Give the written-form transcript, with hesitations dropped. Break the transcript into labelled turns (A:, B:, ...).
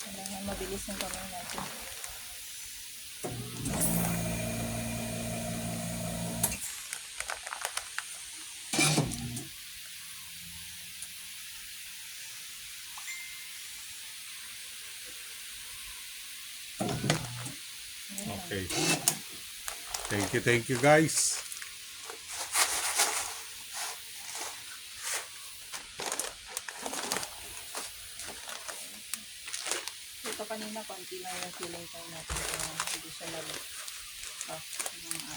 A: Kailangan mabilis yung kamay natin.
B: Okay. Thank you guys.
A: Ito kanina, konti lang yung filling time natin. Kaya hindi siya nag-off ng